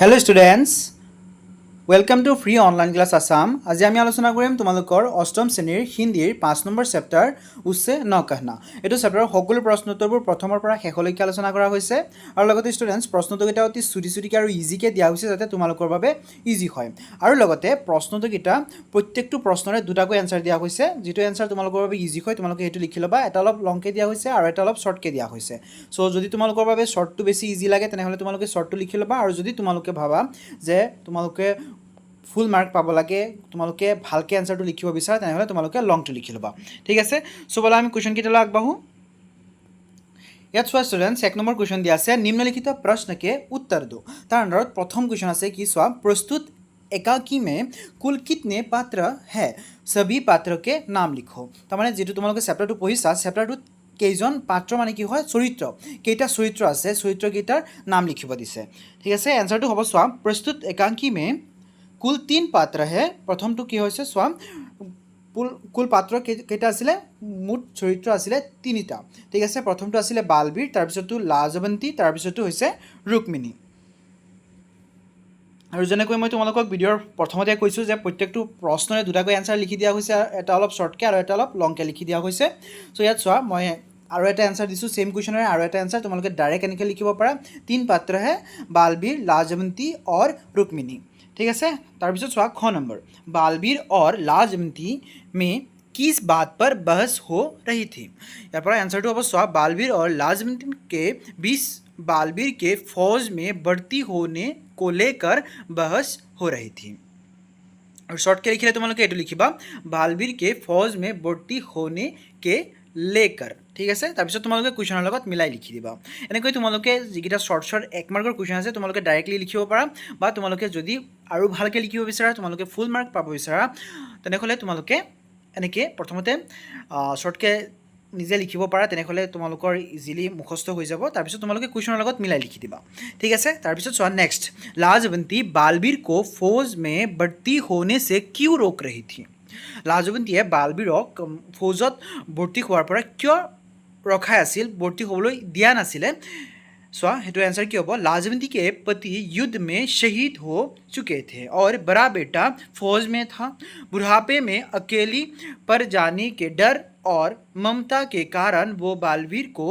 Hello students, welcome to free online class Assam. আজি আমি আলোচনা কৰিম তোমালোকৰ অষ্টম শ্ৰেণীৰ হিন্দীৰ 5 নম্বৰ চেপ্টাৰ উসে ন कहना। এটো চেপ্টাৰৰ সকলো প্ৰশ্ন উত্তৰবোৰ প্ৰথমৰ পৰা শেষলৈকে আলোচনা কৰা হৈছে আৰু লগতে ষ্টুডেন্টস প্ৰশ্নটোকেইটা অতি ছুটি আৰু ইজিকে দিয়া হৈছে যাতে তোমালোকৰ বাবে ইজি হয়। আৰু লগতে প্ৰশ্নটোকেইটা প্ৰত্যেকটো প্ৰশ্নৰে দুটাকৈ এনসাৰ দিয়া হৈছে, যেটো এনসাৰ তোমালোকৰ বাবে ইজি হয় তোমালোকে হেতু লিখি লবা। এটা অলপ লংকে দিয়া হৈছে আৰু এটা অলপ শৰ্টকে দিয়া হৈছে। সো যদি তোমালোকৰ বাবে শৰ্টটো বেছি ইজি লাগে তেনেহলে তোমালোকে শৰ্টটো লিখি লবা, আৰু যদি তোমালোকে ভাবা যে তোমালোকে ফুল মার্ক পাব লাগে, তোমালোকে ভালকে আনসারটো লিখিব বিচাৰা তেনেহলে তোমালোকে লংটো লিখি লবা। ঠিক আছে, সো বলা আমি কোৱেশ্চন কেইটালৈ আগবাঢ়ো। ইয়াত চোৱা ষ্টুডেন্টস এক নম্বৰ কোৱেশ্চন দিয়া আছে, নিম্নলিখিত प्रश्न के उत्तर दो। তাৰ আন্ডাৰত প্ৰথম কোৱেশ্চন আছে কি চোৱা, प्रस्तुत एकाकी में कुल कितने पात्र है, सभी पात्र के नाम लिखो। তাৰমানে যেটো তোমালোকে চেপ্টাৰটো পঢ়িছা, চেপ্টাৰটোত কেইজন পাত্ৰ মানে কি হয়, চৰিত্ৰ কেইটা চৰিত্ৰ আছে, চৰিত্ৰ কেইটাৰ নাম লিখিব দিছে। ঠিক আছে, এনসাৰটো হ'ব চোৱা, प्रस्तुत एकाकी में कुल 3 पात्र है। प्रथमটো কি হৈছে চোৱা, কুল পাত্ৰ কেইটা আছিলে, মুঠ চৰিত্ৰ আছিলে 3টা। ঠিক আছে, প্ৰথমটো আছিলে বালবীৰ, তাৰ পিছতটো লাজৱন্তী, তাৰ পিছতটো হৈছে ৰুক্মিণী। আৰু যেনেকৈ মই তোমালোকক ভিডিঅ'ৰ প্ৰথমতে কৈছোঁ যে প্ৰত্যেকটো প্ৰশ্নৰে দুটাকৈ এনসাৰ লিখি দিয়া হৈছে, এটা অলপ শৰ্টকে আৰু এটা অলপ লংকে লিখি দিয়া হৈছে। সো ইয়াত চোৱা মই আৰু এটা এনসাৰ দিছোঁ সেম কুৱেশ্যনৰে, আৰু এটা এনসাৰ তোমালোকে ডাইৰেক্ট এনেকৈ লিখিব পাৰা, 3 पात्र है बालबीर, लाजवंती और रुक्मिणी। ठीक है, তাৰপিছত চোৱা খ নম্বৰ, बालबीर और लाजवंती में किस बात पर बहस हो रही थी। यार पर आंसर तो अब चोआ, बालबीर और लाजवंती के बीच बालबीर के फौज में बढ़ती होने को लेकर बहस हो रही थी। और शॉर्ट के लिखिले तुम्हारे ये लिखा, बालबीर के फौज में बढ़ती होने के लेकर। ठीक আছে, তাৰপিছত তোমালোকে কুৱেশ্যনৰ লগত মিলাই লিখি দিবা। এনেকৈ তোমালোকে যিকেইটা শৰ্ট 1 মাৰ্কৰ কুৱেশ্যন আছে তোমালোকে ডাইৰেক্টলি লিখিব পাৰা, বা তোমালোকে যদি আৰু ভালকৈ লিখিব বিচাৰা, তোমালোকে ফুল মাৰ্ক পাব বিচাৰা, তেনেহ'লে তোমালোকে এনেকৈ প্ৰথমতে শৰ্টকৈ নিজে লিখিব পাৰা, তেনেহ'লে তোমালোকৰ ইজিলি মুখস্থ হৈ যাব। তাৰপিছত তোমালোকে কুৱেশ্যনৰ লগত মিলাই লিখি দিবা। ঠিক আছে, তাৰপিছত চোৱা নেক্সট, लाजवंती बालबीर को फौज में भर्ती होने से क्यों रोक रही थी। लाजवंतीয়ে बालबीरক फौजत भर्ती হোৱাৰ পৰা কিয় ৰখাই আছিল, ভৰ্তি হ'বলৈ দিয়া নাছিলে। चुआ हेतु आंसर क्या होगा, लाजवंती के पति युद्ध में शहीद हो चुके थे और बड़ा बेटा फौज में था। बुढ़ापे में अकेली पर जाने के डर और ममता के कारण वो बालवीर को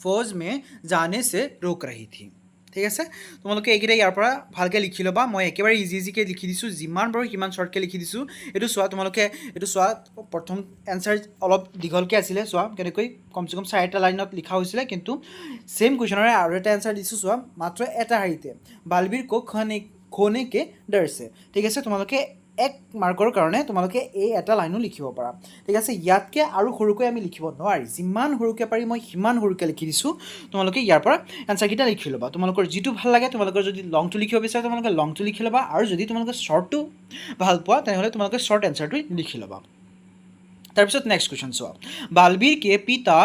फौज में जाने से रोक रही थी। ঠিক আছে, তোমালোকে এইকেইটা ইয়াৰ পৰা ভালকৈ লিখি ল'বা। মই একেবাৰে ইজিকে লিখি দিছোঁ, যিমান পাৰোঁ সিমান শৰ্টকৈ লিখি দিছোঁ। এইটো চোৱা, তোমালোকে এইটো চোৱা, প্ৰথম এনসাৰ অলপ দীঘলকৈ আছিলে, চোৱা কেনেকৈ কমচে কম 4টা লাইনত লিখা হৈছিলে, কিন্তু সেম কুৱেশ্যনৰে আৰু এটা এনসাৰ দিছোঁ, চোৱা মাত্ৰ এটা শাৰীতে, বালবীৰ কো খোনে কে ডৰ সে। ঠিক আছে, তোমালোকে 1 মাৰ্কৰ কাৰণে তোমালোকে এই এটা লাইনো লিখিব পাৰা। ঠিক আছে, ইয়াতকৈ আৰু সৰুকৈ আমি লিখিব নোৱাৰি, যিমান সৰুকৈ পাৰি মই সিমান সৰুকৈ লিখি দিছোঁ। তোমালোকে ইয়াৰ পৰা এনসাৰকেইটা লিখি ল'বা। তোমালোকৰ যিটো ভাল লাগে, তোমালোকৰ যদি লংটো লিখিব বিচাৰা তোমালোকে লংটো লিখি ল'বা, আৰু যদি তোমালোকে শৰ্টটো ভাল পোৱা তেনেহ'লে তোমালোকে শৰ্ট এনসাৰটো লিখি ল'বা। তাৰপিছত নেক্সট কুৱেশ্যন চোৱা, बालबीर के पिता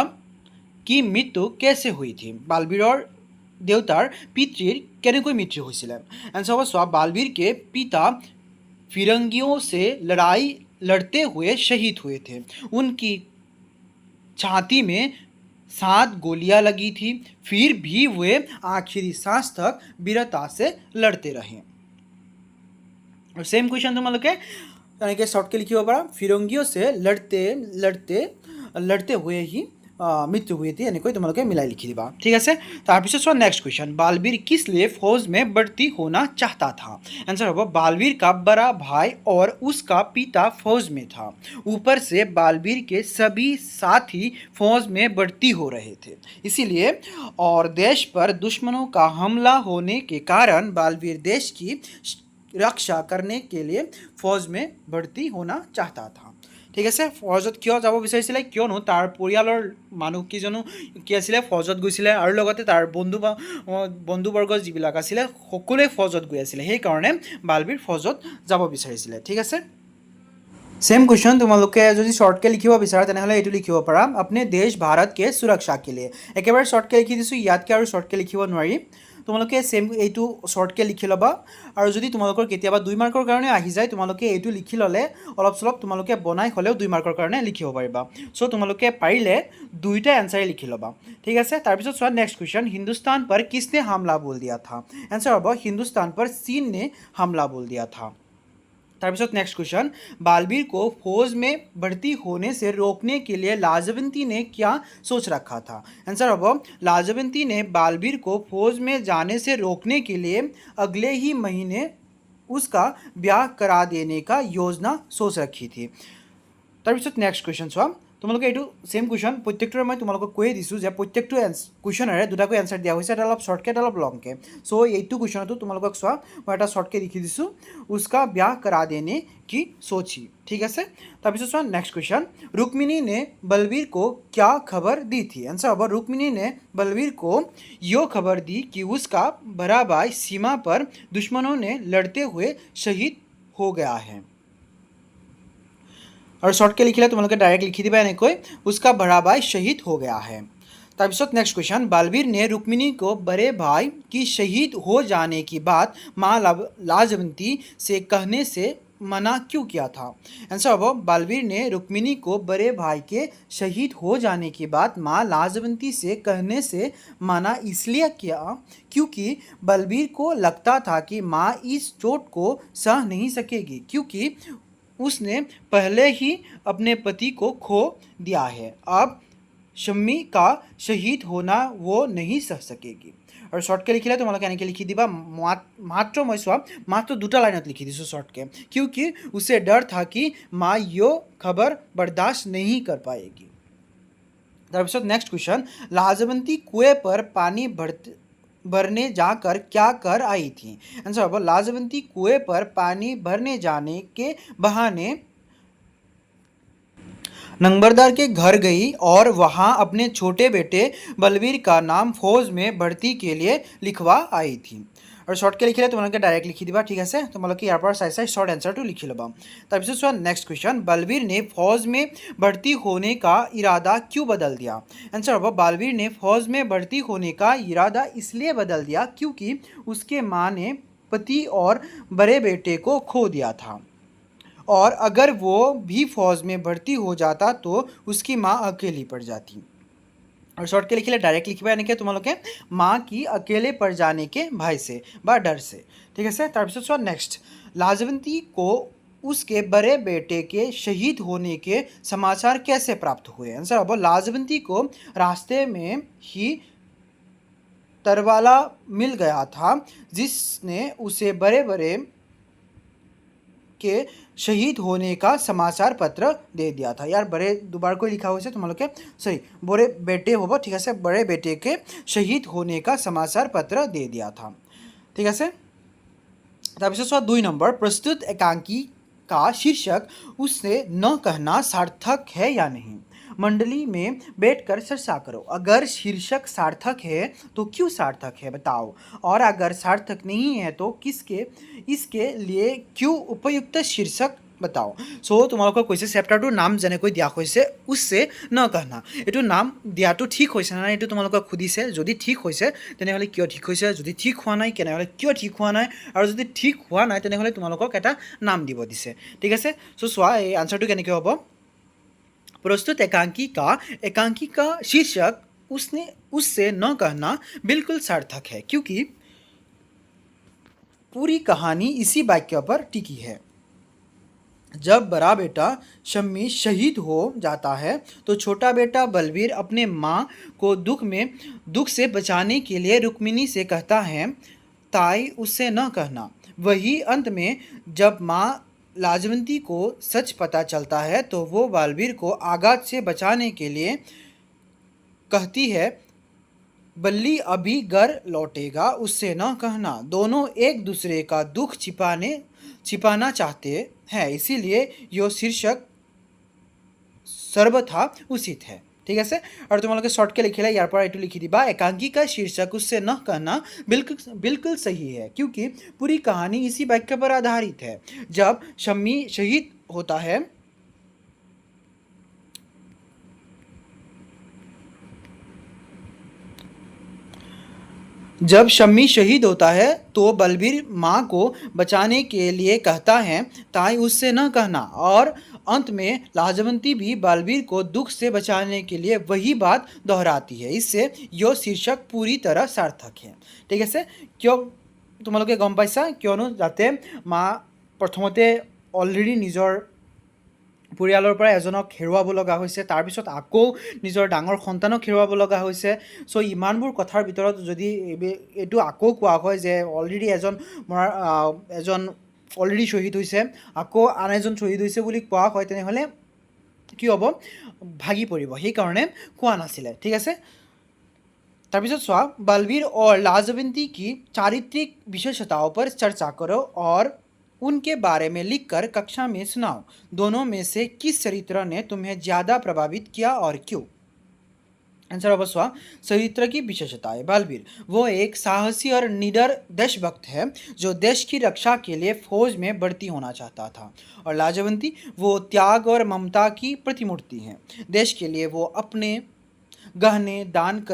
की मृत्यु कैसे हुई थी। बालबीৰৰ দেউতাৰ পিতৃৰ কেনেকৈ মৃত্যু হৈছিলে। এনসাৰ হ'ব চোৱা, बालबीर के पिता फिरंगियों से लड़ाई लड़ते हुए शहीद हुए थे। उनकी छाती में 7 गोलियां लगी थी, फिर भी वे आखिरी सांस तक वीरता से लड़ते रहे। और सेम क्वेश्चन तुम्हारे यानी शॉर्ट के लिखिए पारा, फिरंगियों से लड़ते हुए ही मृत्यु हुई थी, এনেকৈ তোমালোকে মিলাই লিখি দিবা। ঠিক আছে, তাৰপিছত চোৱা নেক্সট क्वेश्चन, बालबीर किस लिए फौज में भर्ती होना चाहता था। आंसर होगा, बालबीर का बड़ा भाई और उसका पिता फौज में था, ऊपर से बालबीर के सभी साथी फौज में भर्ती हो रहे थे, इसीलिए और देश पर दुश्मनों का हमला होने के कारण बालबीर देश की रक्षा करने के लिए फौज में भर्ती होना चाहता था। ঠিক আছে, ফৌজত কিয় যাব বিচাৰিছিলে, কিয়নো তাৰ পৰিয়ালৰ মানুহকেইজনো কি আছিলে, ফৌজত গৈছিলে, আৰু লগতে তাৰ বন্ধুবৰ্গ যিবিলাক আছিলে সকলোৱে ফৌজত গৈ আছিলে, সেইকাৰণে বালবীৰ ফৌজত যাব বিচাৰিছিলে। ঠিক আছে, सेम क्वेश्चन তোমালোকে যদি শর্টকে লিখিব বিচাৰা তেনেহলে এইটো লিখিব পাৰা, अपने देश भारत के सुरक्षा के लिए। একেবাৰে শর্টকে লিখি দিছোঁ, ইয়াতকৈ আৰু শর্টকে লিখিব নোৱাৰি। তোমালোকে সেম এইটো শৰ্টকৈ লিখি ল'বা আৰু যদি তোমালোকৰ কেতিয়াবা 2 মাৰ্কৰ কাৰণে আহি যায় তোমালোকে এইটো লিখি ল'লে অলপ চলপ তোমালোকে বনাই হ'লেও 2 মাৰ্কৰ কাৰণে লিখিব পাৰিবা সো তোমালোকে পাৰিলে দুইটা এনসাৰে লিখি ল'বা ঠিক আছে তাৰপিছত চোৱা নেক্সট क्वेश्चन हिंदुस्तान पर किसने हमला बोल दिया था आंसर হ'ব हिंदुस्तान पर चीन ने हमला बोल दिया था तरह नेक्स्ट क्वेश्चन बालवीर को फौज में भर्ती होने से रोकने के लिए लाजवंती ने क्या सोच रखा था आंसर अब लाजवंती ने बालवीर को फौज में जाने से रोकने के लिए अगले ही महीने उसका ब्याह करा देने का योजना सोच रखी थी तरह नेक्स्ट क्वेश्चन चुआ তোমালোকে এইটো সেম কুৱেশ্যন প্ৰত্যেকটোৰে মই তোমালোকক কৈয়ে দিছোঁ যে প্ৰত্যেকটো কুৱেশ্যনৰে দুটাকৈ এনচাৰ দিয়া হৈছে এটা অলপ শ্বৰ্টকৈ এটা অলপ লংকৈ চ' এইটো কুৱেশ্যনটো তোমালোকক চোৱা মই এটা শ্বৰ্টকৈ লিখি দিছোঁ উস্কা ব্যাহ করা দেনে কি सोची ঠিক আছে তাৰপিছত চোৱা নেক্সট কুৱেশ্যন रुक्मिणी ने बलवीर को क्या खबर दी थी आंसर होगा रुक्मिणी ने बलवीर को यो खबर दी कि उसका बड़ा भाई सीमा पर दुश्मनों ने लड़ते हुए शहीद हो गया है और शॉर्ट के लिखिले तुम्हारे डायरेक्ट लिखी दिबा एनेকৈ उसका बड़ा भाई शहीद हो गया है तब नेक्स्ट क्वेश्चन बालवीर ने रुक्मिणी को बड़े भाई की शहीद हो जाने की बात माँ लाजवंती से कहने से मना क्यों किया था आंसर अब बालवीर ने रुक्मिणी को बड़े भाई के शहीद हो जाने की बात माँ लाजवंती से कहने से मना इसलिए किया क्योंकि बालवीर को लगता था कि माँ इस चोट को सह नहीं सकेगी क्योंकि उसने पहले ही अपने पति को खो दिया है अब शम्मी का शहीद होना वो नहीं सह सकेगी और शॉर्टके लिखिले तुम्हारे एनेके लिखि दिबा मात्र मैं चुआ मात्र दुटा लाइनत लिखि दिसो शॉर्टके क्योंकि उसे डर था कि माँ यो खबर बर्दाश्त नहीं कर पाएगी तरह नेक्स्ट क्वेश्चन लाजवंती कुएं पर पानी भरने जाकर क्या कर आई थी आंसर अब लाजवंती कुएं पर पानी भरने जाने के बहाने नंबरदार के घर गई और वहां अपने छोटे बेटे बलवीर का नाम फौज में भर्ती के लिए लिखवा आई थी और शॉर्टके लिखिले तुम्हारे डायरेक्ट लिखि दिबा ठीक है तुम्हारे यार पर चाई शॉर्ट आंसर तो लिखि लबा तरह चुआ नेक्स्ट क्वेश्चन बलवीर ने फौज में भर्ती होने का इरादा क्यों बदल दिया आंसर अब बालवीर ने फौज में भर्ती होने का इरादा इसलिए बदल दिया क्योंकि उसके माँ ने पति और बड़े बेटे को खो दिया था और अगर वो भी फौज में भर्ती हो जाता तो उसकी माँ अकेली पड़ जाती और शॉर्ट के लिखिले डायरेक्ट लिखिबा यानी कि तुम्हारे माँ की अकेले पड़ जाने के भय से बा डर से ठीक है तरह नेक्स्ट लाजवंती को उसके बड़े बेटे के शहीद होने के समाचार कैसे प्राप्त हुए आंसर अब लाजवंती को रास्ते में ही तरवाला मिल गया था जिसने उसे बड़े बड़े के शहीद होने का समाचार पत्र दे दिया था यार बड़े दोबारा कोई लिखा हुआ तुम लोग के सही बड़े बेटे होगा ठीक है बड़े बेटे के शहीद होने का समाचार पत्र दे दिया था ठीक है तरह 2 नंबर प्रस्तुत एकांकी का शीर्षक उससे न कहना सार्थक है या नहीं मंडली में बैठकर चर्चा करो अगर शीर्षक सार्थक है तो क्यों सार्थक है बताओ और अगर सार्थक नहीं है तो इसके लिए क्यों उपयुक्त शीर्षक बताओ सो तुम्हारे कैसे चैप्टारটোৰ नाम যেনেকৈ দিয়া হৈছে उससे न कहना এইটো নাম দিয়াটো ঠিক হৈছে না এইটো তোমালোকক সুধিছে যদি ঠিক হৈছে তেনেহ'লে কিয় ঠিক হৈছে যদি ঠিক হোৱা নাই কেনেহ'লে কিয় ঠিক হোৱা নাই আৰু যদি ঠিক হোৱা নাই তেনেহ'লে তোমালোকক এটা নাম দিব দিছে ঠিক আছে সো চোৱা এই আনসাৰটো কেনেকৈ হ'ব प्रस्तुत एकांकी का शीर्षक उससे न कहना बिल्कुल सार्थक है क्योंकि पूरी कहानी इसी वाक्य पर टिकी है जब बड़ा बेटा शम्मी शहीद हो जाता है तो छोटा बेटा बलवीर अपने माँ को दुख से बचाने के लिए रुक्मिणी से कहता है ताई उससे न कहना वही अंत में जब माँ लाजवंती को सच पता चलता है तो वो बालवीर को आघात से बचाने के लिए कहती है बल्ली अभी घर लौटेगा उससे न कहना दोनों एक दूसरे का दुख छिपाना चाहते हैं इसीलिए यो शीर्षक सर्वथा उचित है ठीक है और तुम लोग शॉर्ट के लिखिले यार पर ये लिखि दिबा एकांकी का शीर्षक उससे न कहना बिल्कुल सही है क्योंकि पूरी कहानी इसी वाक्य पर आधारित है जब शम्मी शहीद होता है जब शम्मी शहीद होता है तो बलबीर माँ को बचाने के लिए कहता है ताई उससे न कहना, और अंत में लाजवंती भी बलबीर को दुख से बचाने के लिए वही बात दोहराती है। इससे यह शीर्षक पूरी तरह सार्थक है। ठीक আছে, কিয় তোমালোকে গম পাইছা, কিয়নো যাতে মা প্ৰথমতে অলৰেডি নিজৰ পৰিয়ালৰ পৰা এজনক হেৰুৱাব লগা হৈছে, তাৰপিছত আকৌ নিজৰ ডাঙৰ সন্তানক হেৰুৱাব লগা হৈছে। চ' ইমানবোৰ কথাৰ ভিতৰত যদি এইটো আকৌ কোৱা হয় যে অলৰেডি এজন অলৰেডি শ্বহীদ হৈছে, আকৌ আন এজন শ্বহীদ হৈছে বুলি কোৱা হয়, তেনেহ'লে কি হ'ব, ভাগি পৰিব, সেইকাৰণে কোৱা নাছিলে। ঠিক আছে, তাৰপিছত চোৱা, बलबीर और लाजवंती की चारित्रिक विशेषताओं पर चर्चा करो और उनके बारे में लिखकर कक्षा में सुनाओ। दोनों में से किस चरित्र ने तुम्हें ज़्यादा प्रभावित किया और क्यों? आंसर होगा स्वा, चरित्र की विशेषताएं। बलबीर वो एक साहसी और निडर देशभक्त है जो देश की रक्षा के लिए फौज में भर्ती होना चाहता था। और लाजवंती वो त्याग और ममता की प्रतिमूर्ति है। देश के लिए वो अपने गहने दान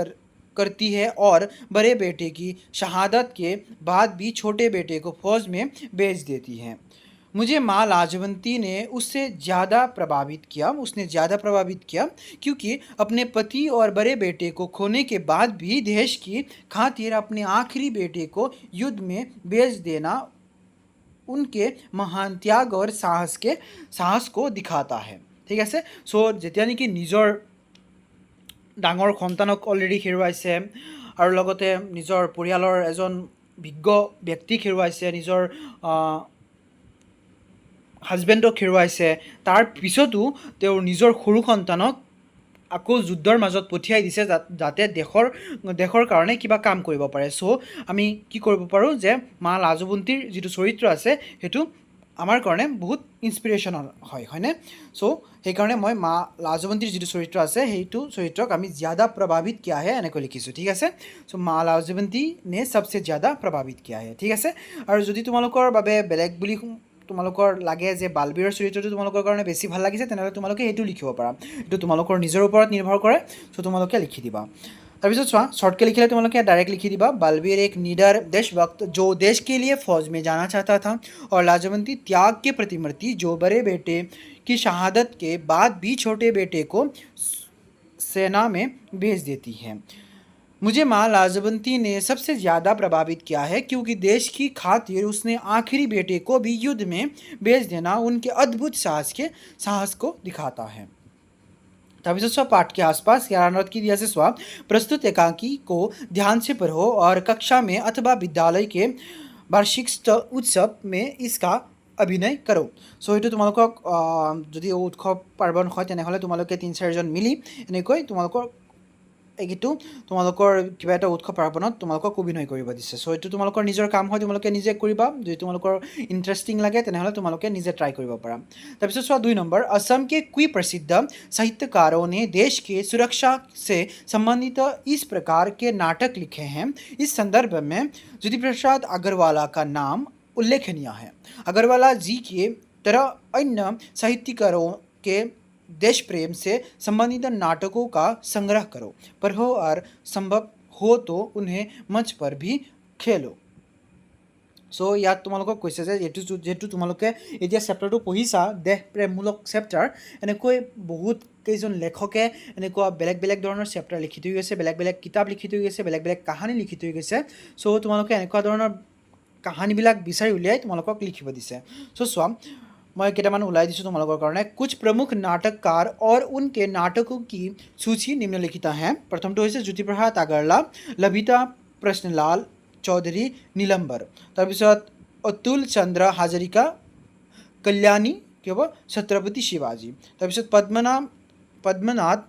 करती है और बड़े बेटे की शहादत के बाद भी छोटे बेटे को फौज में भेज देती है। मुझे माँ लाजवंती ने उसने ज़्यादा प्रभावित किया क्योंकि अपने पति और बड़े बेटे को खोने के बाद भी देश की खातिर अपने आखिरी बेटे को युद्ध में भेज देना उनके महान त्याग और साहस को दिखाता है। ठीक है, सो जेतिया नेকি নিজৰ ডাঙৰ সন্তানক অলৰেডি হেৰুৱাইছে আৰু লগতে নিজৰ পৰিয়ালৰ এজন বিজ্ঞ ব্যক্তিক হেৰুৱাইছে, নিজৰ হাজবেণ্ডক হেৰুৱাইছে, তাৰ পিছতো তেওঁৰ নিজৰ সৰু সন্তানক আকৌ যুদ্ধৰ মাজত পঠিয়াই দিছে যাতে দেশৰ কাৰণে কিবা কাম কৰিব পাৰে। চ' আমি কি কৰিব পাৰোঁ যে মা লাজৱন্তীৰ যিটো চৰিত্ৰ আছে সেইটো আমাৰ কাৰণে বহুত ইনস্পিৰেশ্যনেল হয়নে? চ' সেইকাৰণে মই মা লাজৱন্তীৰ যিটো চৰিত্ৰ আছে সেইটো চৰিত্ৰক আমি ज़्यादा प्रभावित किया है এনেকৈ লিখিছোঁ। ঠিক আছে, চ' মা লাজৱন্তী নে सबसे ज़्यादा प्रभावित किया है। ঠিক আছে, আৰু যদি তোমালোকৰ বাবে বেলেগ বুলি তোমালোকৰ লাগে যে বালবীৰৰ চৰিত্ৰটো তোমালোকৰ কাৰণে বেছি ভাল লাগিছে, তেনেহ'লে তোমালোকে সেইটো লিখিব পাৰা। এইটো তোমালোকৰ নিজৰ ওপৰত নিৰ্ভৰ কৰে, চ' তোমালোকে লিখি দিবা। তাৰপিছত চোৱা, শৰ্টকৈ লিখিলে তোমালোকে ডাইৰেক্ট লিখি দিবা, बलबीर एक निडर देशभक्त जो देश के लिए फौज में जाना चाहता था, और लाजवंती त्याग के प्रतिमूर्ति जो बड़े बेटे की शहादत के बाद भी छोटे बेटे को सेना में भेज देती है। मुझे माँ लाजवंती ने सबसे ज़्यादा प्रभावित किया है क्योंकि देश की खातिर उसने आखिरी बेटे को भी युद्ध में भेज देना उनके अद्भुत साहस को दिखाता है। তাৰপিছত চোৱা, पाठ के आसपास 11 नंबर की दिया से स्वा, प्रस्तुत एकांकी को ध्यान से पढ़ो और कक्षा में अथवा विद्यालय के वार्षिक उत्सव में इसका अभिनय करो। চ' এইটো তোমালোকক যদি উৎসৱ পাৰ্বণ হয় তেনেহ'লে তোমালোকে 3-4জন মিলি এনেকৈ এইটো তোমালোকৰ কিবা এটা উৎসৱ পাৰ্বণত তোমালোকক অভিনয় কৰিব দিছে। চ' এইটো তোমালোকৰ নিজৰ কাম হয়, তোমালোকে নিজে কৰিবা। যদি তোমালোকৰ ইণ্টাৰেষ্টিং লাগে তেনেহ'লে তোমালোকে নিজে ট্ৰাই কৰিব পাৰা। তাৰপিছত চোৱা 2 নম্বৰ, असम के कुछ प्रसिद्ध साहित्यकारों ने देश के सुरक्षा से संबंधित इस प्रकार के नाटक लिखे हैं। इस संदर्भ में ज्योति प्रसाद अग्रवाला का नाम उल्लेखनीय है। अग्रवाला जी की तरह अन्य साहित्यकारों के देश प्रेम से संबंधित नाटकों का संग्रह करो, पढ़ो और संभव हो तो उन्हें मंच पर भी खेलो। চ' ইয়াত তোমালোকক কৈছে যে যিহেতু তোমালোকে এতিয়া চেপ্টাৰটো পঢ়িছা, দেশ প্ৰেমমূলক চেপ্টাৰ, এনেকৈ বহুত কেইজন লেখকে এনেকুৱা বেলেগ বেলেগ ধৰণৰ চেপ্টাৰ লিখি থৈ গৈছে, বেলেগ বেলেগ কিতাপ লিখি থৈ গৈছে, বেলেগ বেলেগ কাহিনী লিখি থৈ গৈছে। চ' তোমালোকে এনেকুৱা ধৰণৰ কাহিনীবিলাক বিচাৰি উলিয়াই তোমালোকক লিখিব দিছে। চ' চোৱা, मैं केटामान उलाई दिसो तुम्हारे कारण। कुछ प्रमुख नाटककार और उनके नाटकों की सूची निम्नलिखित हैं। प्रथम तो ज्योति प्रसाद अग्रवाला, लभिता प्रश्नलाल चौधरी नीलंबर, तरपिছত अतुल चंद्र हाजरिका, कल्याणी कि हम छत्रपति शिवाजी, तरपिছত पद्मनाथ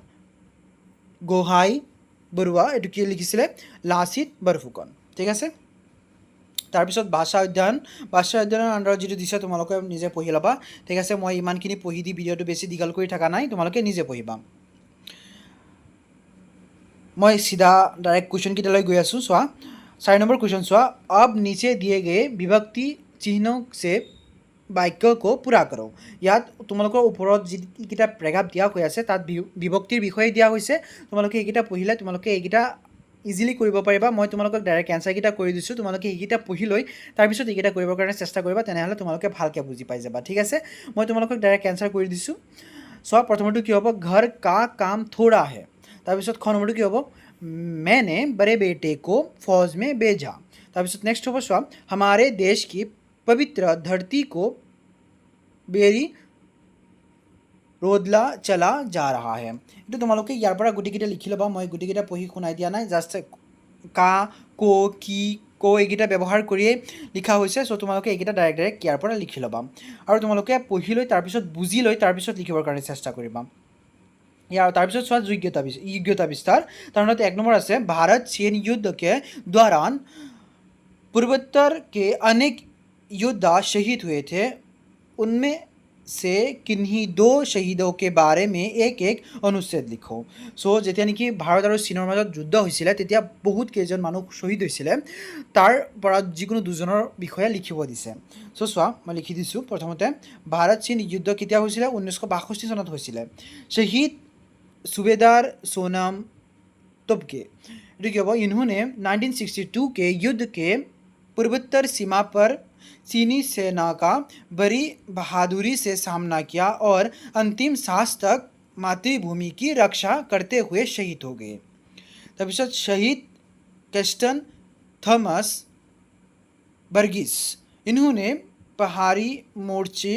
गोहाई बरुआ एटु कि लिखिছিলে लाचित बरफुकन। ठीक है, তাৰপিছত ভাষা অধ্যয়নৰ আণ্ডাৰত যিটো দিছে তোমালোকে নিজে পঢ়ি ল'বা। ঠিক আছে, মই ইমানখিনি পঢ়ি দি ভিডিঅ'টো বেছি দীঘল কৰি থকা নাই, তোমালোকে নিজে পঢ়িবা। मैं सीधा डायरेक्ट क्वेश्चन केटाলৈ गई आसो। चुआ 4 नंबर क्वेश्चन चुआ, अब नीचे दिए गए विभक्ति चिन्हों से वाक्य को पूरा करो। ইয়াত তোমালোকৰ ওপৰত যিকেইটা প্ৰেগাপ দিয়া হৈ আছে তাত বিভক্তিৰ বিষয়ে দিয়া হৈছে। তোমালোকে এইকেইটা পঢ়িলে তোমালোকে এইকেইটা ইজিলি কৰিব পাৰিবা। মই তোমালোকক ডাইৰেক্ট এনচাৰকেইটা কৰি দিছোঁ, তোমালোকে এইকেইটা পঢ়ি লৈ তাৰপিছত এইকেইটা কৰিবৰ কাৰণে চেষ্টা কৰিবা, তেনেহ'লে তোমালোকে ভালকৈ বুজি পাই যাবা। ঠিক আছে, মই তোমালোকক ডাইৰেক্ট এনচাৰ কৰি দিছোঁ। চোৱা, প্ৰথমটো কি হ'ব, ঘৰ কা কাম থোড়া হে। তাৰপিছত খ নম্বৰটো কি হ'ব, मैंने बड़े बेटे को फौज में भेजा। তাৰপিছত নেক্সট হ'ব, চোৱা, हमारे देश की पवित्र धरती को बेरी रोदला चला जा रहा है। এইটো তোমালোকে ইয়াৰ পৰা গোটেইকেইটা লিখি ল'বা, মই গোটেইকেইটা পঢ়ি শুনাই দিয়া নাই, জাষ্ট কা, কো, কি, কো এইকেইটা ব্যৱহাৰ কৰিয়েই লিখা হৈছে। চ' তোমালোকে এইকেইটা ডাইৰেক্ট ইয়াৰ পৰা লিখি ল'বা আৰু তোমালোকে পঢ়ি লৈ তাৰপিছত বুজি লৈ তাৰপিছত লিখিবৰ কাৰণে চেষ্টা কৰিবা। ইয়াৰ তাৰপিছত চোৱা, যোগ্যতা বিস্তাৰ। তাৰ মানে 1 নম্বৰ আছে, भारत चीन युद्ध के दौरान पूर्वोत्तर के अनेक योद्धा शहीद हुए थे, उनमें से किन्हीं 2 शहीदों के बारे में एक অনুচ্ছেদ লিখো। চ' যেতিয়া নেকি ভাৰত আৰু চীনৰ মাজত যুদ্ধ হৈছিলে তেতিয়া বহুত কেইজন মানুহ শ্বহীদ হৈছিলে, তাৰ পৰা যিকোনো 2জনৰ বিষয়ে লিখিব দিছে। চ' চোৱা, মই লিখি দিছোঁ। প্ৰথমতে ভাৰত চীন যুদ্ধ কেতিয়া হৈছিলে, 1962 চনত হৈছিলে। শ্বহীদ सूबेदार सोनम तुबके, এইটো কি হ'ব, इन्होंने 1962 के युद्ध के पूर्वोत्तर सीमा पर चीनी सेना का बड़ी बहादुरी से सामना किया और अंतिम सांस तक मातृभूमि की रक्षा करते हुए शहीद हो गए। তাৰপিছত शहीद कैस्टन थॉमस बर्गिस, इन्होंने पहाड़ी मोर्चे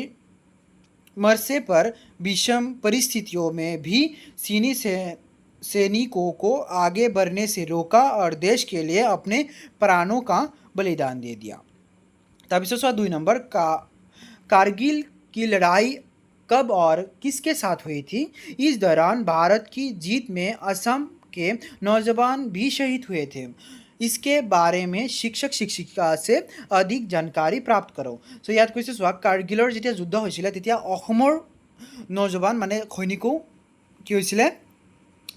पर विषम परिस्थितियों में भी चीनी सैनिकों को आगे बढ़ने से रोका और देश के लिए अपने प्राणों का बलिदान दे दिया। तभी 2 नंबर, कारगिल की लड़ाई कब और किसके साथ हुई थी? इस दौरान भारत की जीत में असम के नौजवान भी शहीद हुए थे, इसके बारे में शिक्षक शिक्षिका से अधिक जानकारी प्राप्त करो। सो ইয়াত কৈছে, চোৱা, কাৰ্গিলৰ যেতিয়া যুদ্ধ হৈছিলে তেতিয়া অসমৰ নজৱান মানে সৈনিকো কি হৈছিলে,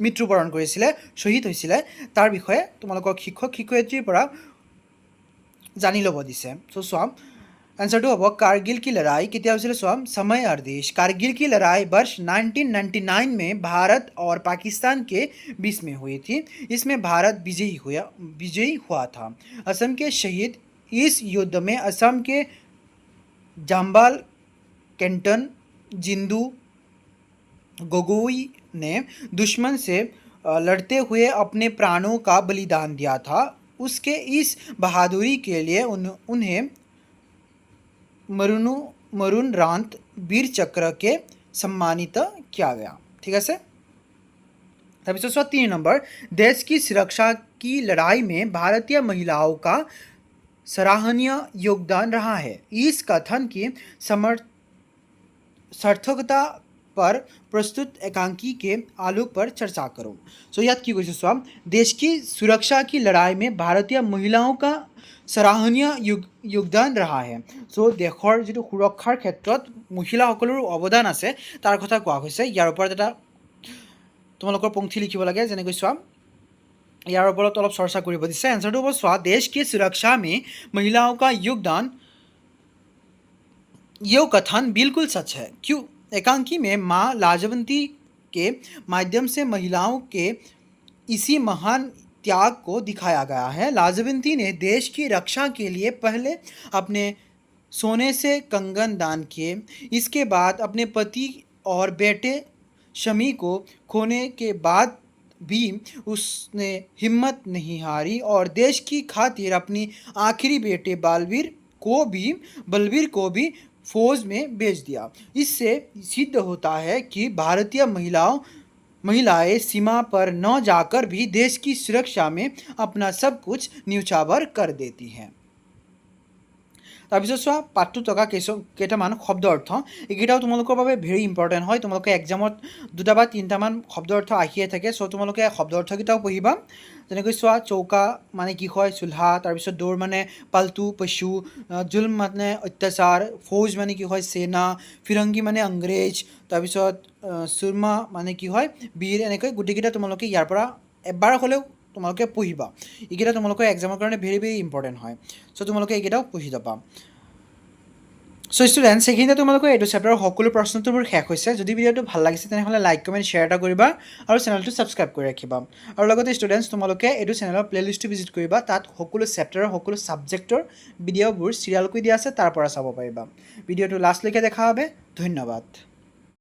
মৃত্যুবৰণ কৰিছিলে, শ্বহীদ হৈছিলে, তাৰ বিষয়ে তোমালোকক শিক্ষক শিক্ষয়িত্ৰীৰ পৰা জানি ল'ব দিছে। চ' চোৱা, आंसर होगा कारगिल की लड़ाई कितना হৈছিলে, চোৱা, समय आदेश। कारगिल की लड़ाई वर्ष 1999 में भारत और पाकिस्तान के बीच में हुई थी। इसमें भारत विजयी हुआ था। असम के शहीद इस युद्ध में असम के जाम्बाल कैंटन जिंदू गोगोई ने दुश्मन से लड़ते हुए अपने प्राणों का बलिदान दिया था। उसके इस बहादुरी के लिए उन्हें मरणोपरांत वीर चक्र के सम्मानित किया गया। ठीक है। तभी 3 नंबर, देश की सुरक्षा की लड़ाई में भारतीय महिलाओं का सराहनीय योगदान रहा है। इस कथन की सार्थकता पर प्रस्तुत एकांकी के आलोक पर चर्चा करो। याद की कैसे स्वाम, देश की सुरक्षा की लड़ाई में भारतीय महिलाओं का सराहनीय योगदान रहा है। देशर जी सुरक्षार क्षेत्र महिलाসকলৰ অৱদান আছে তাৰ কথা কোৱা হৈছে। ইয়াৰ ওপৰত এটা তোমালোকৰ पंक्ति লিখিব লাগে, যেনেকৈ চোৱা यार ऊपर अलग चर्चा कर दिसे। आंसर तो स्वा, देश की सुरक्षा में महिलाओं का योगदान, ये कथन बिल्कुल सच है। क्यों? एकांकी में माँ लाजवंती के माध्यम से महिलाओं के इसी महान त्याग को दिखाया गया है। लाजवंती ने देश की रक्षा के लिए पहले अपने सोने से कंगन दान किए, इसके बाद अपने पति और बेटे शमी को खोने के बाद भी उसने हिम्मत नहीं हारी और देश की खातिर अपनी आखिरी बेटे बलवीर को भी फौज में भेज दिया। इससे सिद्ध होता है कि भारतीय महिलाएं सीमा पर न जाकर भी देश की सुरक्षा में अपना सब कुछ न्यौछावर कर देती हैं। তাৰপিছত চোৱা, পাঠটো থকা কেইটামান শব্দ অৰ্থ, এইকেইটাও তোমালোকৰ বাবে ভেৰি ইম্পৰ্টেণ্ট হয়। তোমালোকে এক্সামত 2টা বা 3টামান শব্দ অৰ্থ আহিয়ে থাকে। তোমালোকে শব্দ অৰ্থকেইটাও পঢ়িবা। যেনেকৈ চোৱা, চৌকা মানে কি হয়, চুলহা। তাৰপিছত দৌৰ মানে পালতু পশু, জুলম মানে অত্যাচাৰ, ফৌজ মানে কি হয়, সেনা, ফিৰংগী মানে ইংৰেজ, তাৰপিছত সুৰমা মানে কি হয়, বীৰ। এনেকৈ গোটেইকেইটা তোমালোকে ইয়াৰ পৰা এবাৰ হ'লেও তোমালোকে পঢ়িবা। এইকেইটা তোমালোকৰ এক্সামৰ কাৰণে ভেৰি ভেৰি ইম্পৰ্টেণ্ট হয়। তোমালোকে এইকেইটাও পঢ়ি যাবা। সো ষ্টুডেণ্টছ সেইখিনিতে তোমালোকৰ এইটো চেপ্টাৰৰ সকলো প্ৰশ্নটোবোৰ শেষ হৈছে যদি ভিডিঅ'টো ভাল লাগিছে তেনেহ'লে লাইক কমেণ্ট শ্বেয়াৰ এটা কৰিবা আৰু চেনেলটো ছাবস্ক্ৰাইব কৰি ৰাখিবা আৰু লগতে ষ্টুডেণ্টছ তোমালোকে এইটো চেনেলৰ প্লেলিষ্টটো ভিজিট কৰিবা তাত সকলো চেপ্টাৰৰ সকলো ছাবজেক্টৰ ভিডিঅ'বোৰ চিৰিয়েলকৈ দিয়া আছে তাৰ পৰা চাব পাৰিবা ভিডিঅ'টো লাষ্টলৈকে দেখা বাবে ধন্যবাদ